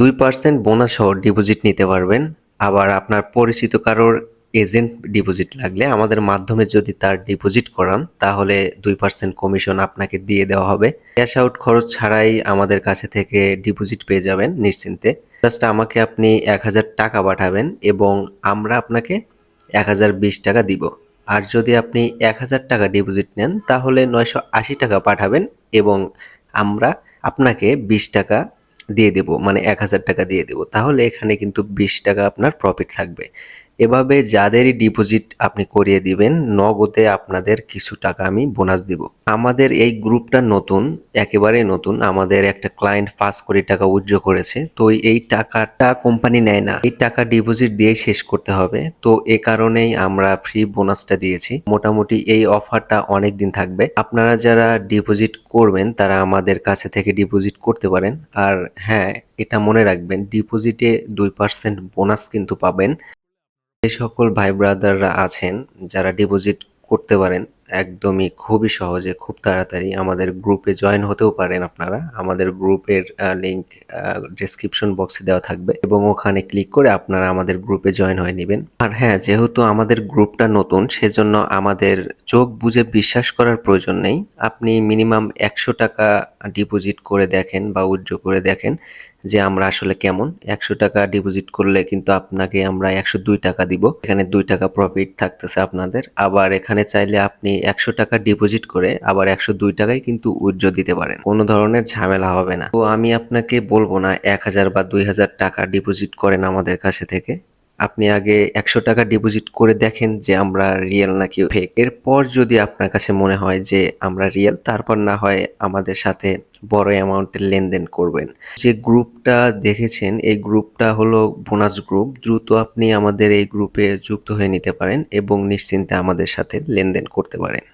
2% bonus সহ deposit নিতে পারবেন। আবার আপনার পরিচিত কারোর এজেন্ট ডিপোজিট লাগলে আমাদের মাধ্যমে যদি তার ডিপোজিট করান তাহলে 2% কমিশন আপনাকে দিয়ে দেওয়া হবে। ক্যাশ আউট খরচ ছাড়াই আমাদের কাছে থেকে ডিপোজিট পেয়ে যাবেন নিশ্চিন্তে। জাস্ট আমাকে আপনি 1000 টাকা পাঠাবেন এবং আমরা আপনাকে 1020 টাকা দিব। আর যদি আপনি 1000 টাকা ডিপোজিট নেন তাহলে 980 টাকা পাঠাবেন এবং আমরা আপনাকে 20 টাকা দিয়ে দেব, মানে 1000 টাকা দিয়ে দেব। তাহলে এখানে কিন্তু 20 টাকা আপনার প্রফিট থাকবে। এভাবে যাদেরই ডিপোজিট আপনি করিয়ে দিবেন নগদে আপনাদের কিছু টাকা আমি বোনাস দিব। আমাদের এই গ্রুপটা নতুন, একেবারেই নতুন। আমাদের একটা ক্লায়েন্ট 5 কোটি টাকা উইথড্র করেছে। তো এই টাকাটা কোম্পানি নেয় না, এই টাকা ডিপোজিট দিয়ে শেষ করতে হবে। তো এ কারণেই আমরা ফ্রি বোনাসটা দিয়েছি। মোটামুটি এই অফারটা অনেক দিন থাকবে। আপনারা যারা ডিপোজিট করবেন তারা আমাদের কাছে থেকে ডিপোজিট করতে পারেন। আর হ্যাঁ, এটা মনে রাখবেন, ডিপোজিটে 2% বোনাস কিন্তু পাবেন। যে সকল ভাই ব্রাদাররা আছেন যারা ডিপোজিট করতে পারেন একদমই খুবই সহজে, খুব তাড়াতাড়ি আমাদের গ্রুপে জয়েন হতেও পারেন। আপনারা আমাদের গ্রুপের লিংক ডেসক্রিপশন বক্সে দেওয়া থাকবে এবং ওখানে ক্লিক করে আপনারা আমাদের গ্রুপে জয়েন হয়ে নেবেন। আর হ্যাঁ, যেহেতু আমাদের গ্রুপটা নতুন সেজন্য আমাদের চোখ বুজে বিশ্বাস করার প্রয়োজন নেই। আপনি মিনিমাম 100 টাকা ডিপোজিট করে দেখেন বা উইথড্র করে দেখেন যে আমরা আসলে কেমন। 100 টাকা ডিপোজিট করলে কিন্তু আপনাকে আমরা 102 টাকা দিব। এখানে 2 টাকা প্রফিট থাকতেছে আপনাদের। আবার এখানে চাইলে আপনি 100 টাকা ডিপোজিট করে আবার 102 টাকায় কিন্তু উইথড্র দিতে পারেন। কোনো ধরনের ঝামেলা হবে না। তো আমি আপনাকে বলবো না 1000 বা 2000 টাকা ডিপোজিট করেন আমাদের কাছে থেকে। আপনি আগে 100 টাকা ডিপোজিট করে দেখেন যে আমরা রিয়েল নাকি ফেক। এরপর যদি আপনার কাছে মনে হয় যে আমরা রিয়েল, তারপর না হয় আমাদের সাথে বড় অ্যামাউন্টের লেনদেন করবেন। যে গ্রুপটা দেখেছেন এই গ্রুপটা হলো বোনাস গ্রুপ। দ্রুত আপনি আমাদের এই গ্রুপে যুক্ত হয়ে নিতে পারেন এবং নিশ্চিন্তে আমাদের সাথে লেনদেন করতে পারেন।